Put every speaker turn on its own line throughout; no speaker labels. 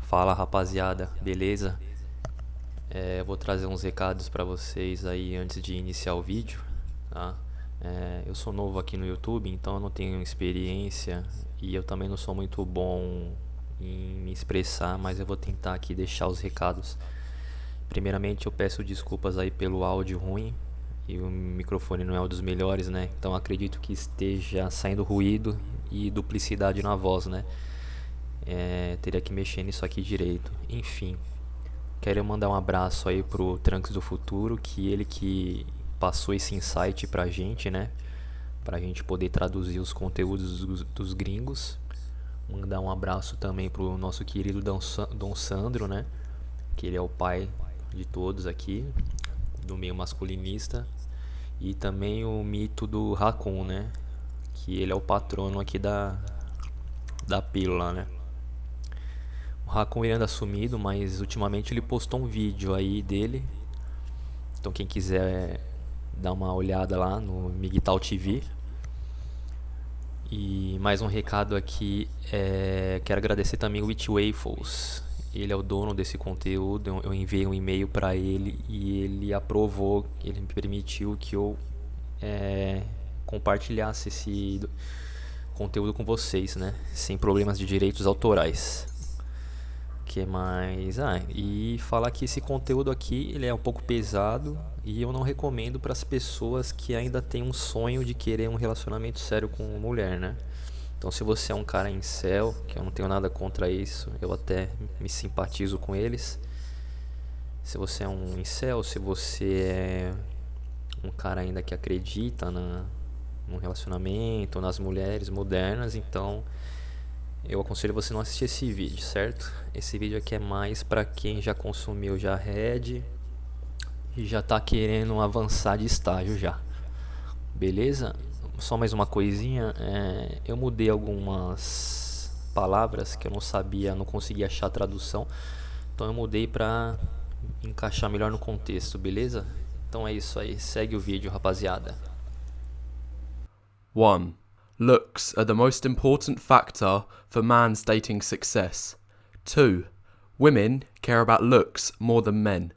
Fala rapaziada, beleza? Eu vou trazer uns recados pra vocês aí antes de iniciar o vídeo, tá? Eu sou novo aqui no YouTube, então eu não tenho experiência e eu também não sou muito bom em me expressar, mas eu vou tentar aqui deixar os recados. Primeiramente eu peço desculpas aí pelo áudio ruim e o microfone não é um dos melhores, né? Então acredito que esteja saindo ruído e duplicidade na voz, né? Teria que mexer nisso aqui direito. Enfim, quero mandar um abraço aí pro Trunks do Futuro, que ele que passou esse insight pra gente, né? Pra gente poder traduzir os conteúdos dos gringos. Mandar um abraço também pro nosso querido Dom Sandro, né? Que ele é o pai de todos aqui, do meio masculinista. E também o mito do Raccoon, né? Que ele é o patrono aqui da pílula, né? O Raccoon ele anda sumido, mas ultimamente ele postou um vídeo aí dele. Então quem quiser dar uma olhada lá no Migtal TV. E mais um recado aqui, quero agradecer também o Wheat Waffles. Ele é o dono desse conteúdo. Eu enviei um e-mail para ele e ele aprovou, ele me permitiu que eu compartilhasse esse conteúdo com vocês, né? Sem problemas de direitos autorais. Que mais? E falar que esse conteúdo aqui ele é um pouco pesado e eu não recomendo para as pessoas que ainda têm um sonho de querer um relacionamento sério com mulher, né? Então se você é um cara incel, que eu não tenho nada contra isso, eu até me simpatizo com eles. Se você é um incel, se você é um cara ainda que acredita num relacionamento, nas mulheres modernas, então eu aconselho você não assistir esse vídeo, certo? Esse vídeo aqui é mais pra quem já consumiu já Red e já tá querendo avançar de estágio já. Beleza? Só mais uma coisinha, eu mudei algumas palavras que eu não sabia, não conseguia achar a tradução. Então eu mudei pra encaixar melhor no contexto, beleza? Então é isso aí, segue o vídeo, rapaziada.
1. Looks are the most important factor for man's dating success. 2. Women care about looks more than men.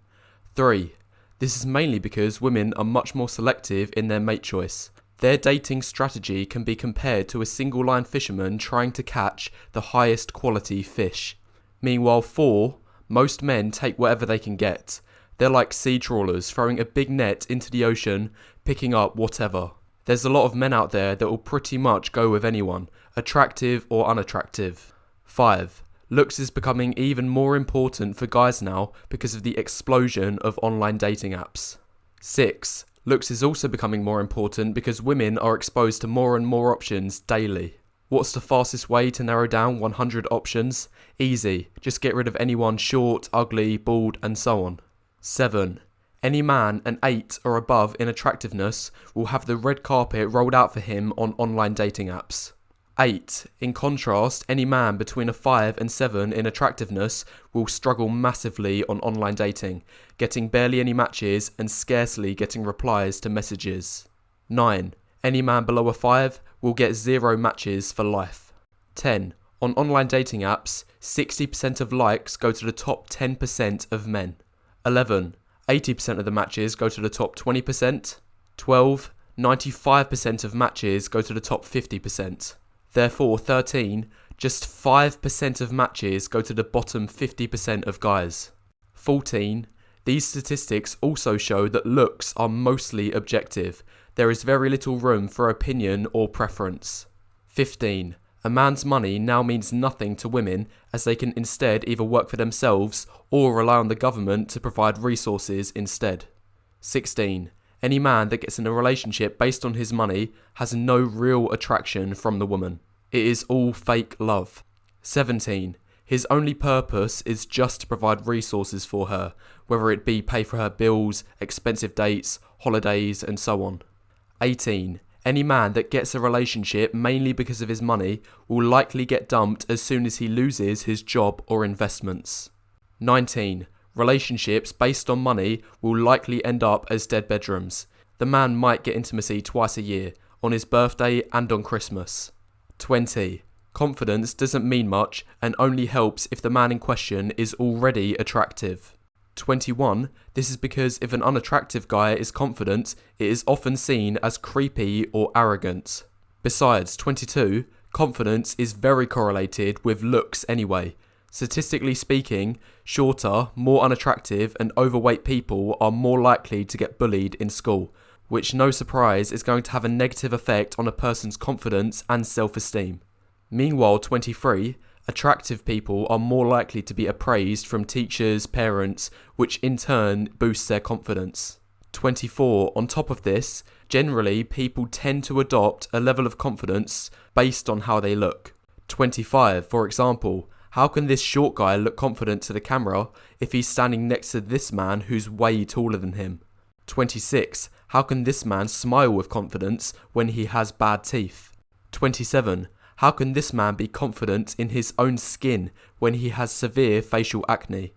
3. This is mainly because women are much more selective in their mate choice. Their dating strategy can be compared to a single-line fisherman trying to catch the highest quality fish. Meanwhile, 4. Most men take whatever they can get. They're like sea trawlers throwing a big net into the ocean, picking up whatever. There's a lot of men out there that will pretty much go with anyone, attractive or unattractive. 5. Looks is becoming even more important for guys now because of the explosion of online dating apps. 6. Looks is also becoming more important because women are exposed to more and more options daily. What's the fastest way to narrow down 100 options? Easy, just get rid of anyone short, ugly, bald and so on. 7. Any man an 8 or above in attractiveness will have the red carpet rolled out for him on online dating apps. 8. In contrast, any man between a 5 and 7 in attractiveness will struggle massively on online dating, getting barely any matches and scarcely getting replies to messages. 9. Any man below a 5 will get 0 matches for life. 10. On online dating apps, 60% of likes go to the top 10% of men. 11. 80% of the matches go to the top 20%. 12. 95% of matches go to the top 50%. Therefore, 13. Just 5% of matches go to the bottom 50% of guys. 14. These statistics also show that looks are mostly objective. There is very little room for opinion or preference. 15. A man's money now means nothing to women as they can instead either work for themselves or rely on the government to provide resources instead. 16. Any man that gets in a relationship based on his money has no real attraction from the woman. It is all fake love. 17. His only purpose is just to provide resources for her, whether it be pay for her bills, expensive dates, holidays and so on. 18. Any man that gets a relationship mainly because of his money will likely get dumped as soon as he loses his job or investments. 19. Relationships based on money will likely end up as dead bedrooms. The man might get intimacy twice a year, on his birthday and on Christmas. 20. Confidence doesn't mean much and only helps if the man in question is already attractive. 21. This is because if an unattractive guy is confident, it is often seen as creepy or arrogant. Besides, 22. Confidence is very correlated with looks anyway. Statistically speaking, shorter, more unattractive and overweight people are more likely to get bullied in school, which, no surprise, is going to have a negative effect on a person's confidence and self-esteem. Meanwhile, 23, attractive people are more likely to be appraised from teachers, parents, which in turn boosts their confidence. 24, on top of this, generally people tend to adopt a level of confidence based on how they look. 25, for example, how can this short guy look confident to the camera if he's standing next to this man who's way taller than him? 26, how can this man smile with confidence when he has bad teeth? 27, how can this man be confident in his own skin when he has severe facial acne?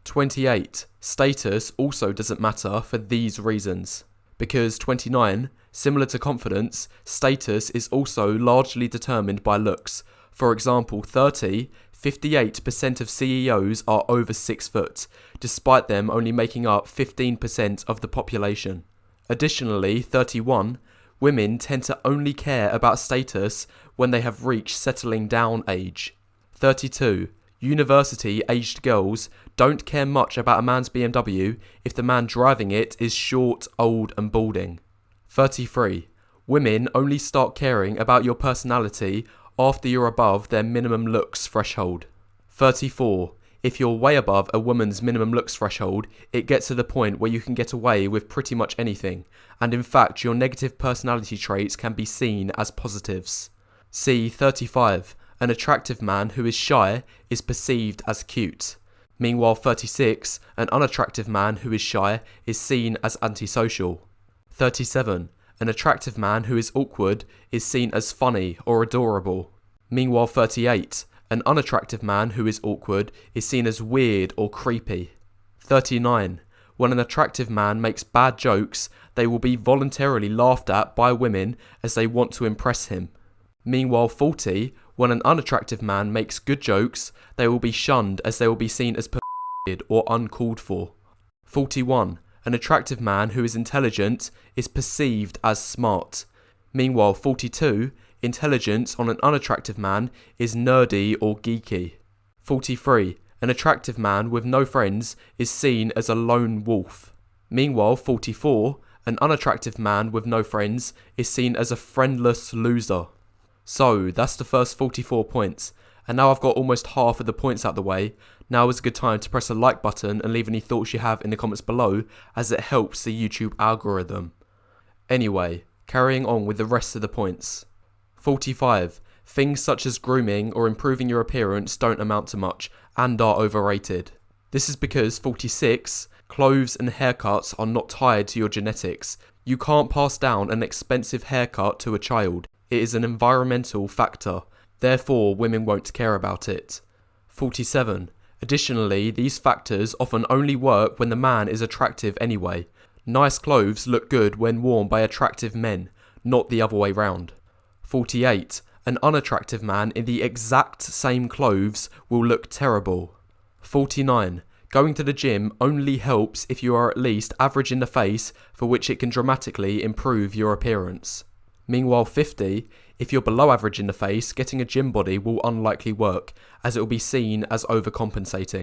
28, status also doesn't matter for these reasons. Because 29, similar to confidence, status is also largely determined by looks. For example, 30, 58% of CEOs are over 6 foot, despite them only making up 15% of the population. Additionally, 31, women tend to only care about status when they have reached settling down age. 32, university-aged girls don't care much about a man's BMW if the man driving it is short, old and balding. 33, women only start caring about your personality after you're above their minimum looks threshold. 34, if you're way above a woman's minimum looks threshold, it gets to the point where you can get away with pretty much anything, and in fact your negative personality traits can be seen as positives. See 35, an attractive man who is shy is perceived as cute. Meanwhile 36, an unattractive man who is shy is seen as antisocial. 37, an attractive man who is awkward is seen as funny or adorable. Meanwhile 38, an unattractive man who is awkward is seen as weird or creepy. 39, when an attractive man makes bad jokes, they will be voluntarily laughed at by women as they want to impress him. Meanwhile 40, when an unattractive man makes good jokes, they will be shunned as they will be seen as perverted or uncalled for. 41, an attractive man who is intelligent is perceived as smart. Meanwhile 42, intelligence on an unattractive man is nerdy or geeky. 43, an attractive man with no friends is seen as a lone wolf. Meanwhile 44, an unattractive man with no friends is seen as a friendless loser. So, that's the first 44 points, and now I've got almost half of the points out the way. Now is a good time to press the like button and leave any thoughts you have in the comments below, as it helps the YouTube algorithm. Anyway, carrying on with the rest of the points. 45. Things such as grooming or improving your appearance don't amount to much, and are overrated. This is because 46. Clothes and haircuts are not tied to your genetics. You can't pass down an expensive haircut to a child. It is an environmental factor, therefore women won't care about it. 47. Additionally, these factors often only work when the man is attractive anyway. Nice clothes look good when worn by attractive men, not the other way round. 48. An unattractive man in the exact same clothes will look terrible. 49. Going to the gym only helps if you are at least average in the face, for which it can dramatically improve your appearance. Meanwhile 50, if you're below average in the face, getting a gym body will unlikely work, as it will be seen as overcompensating.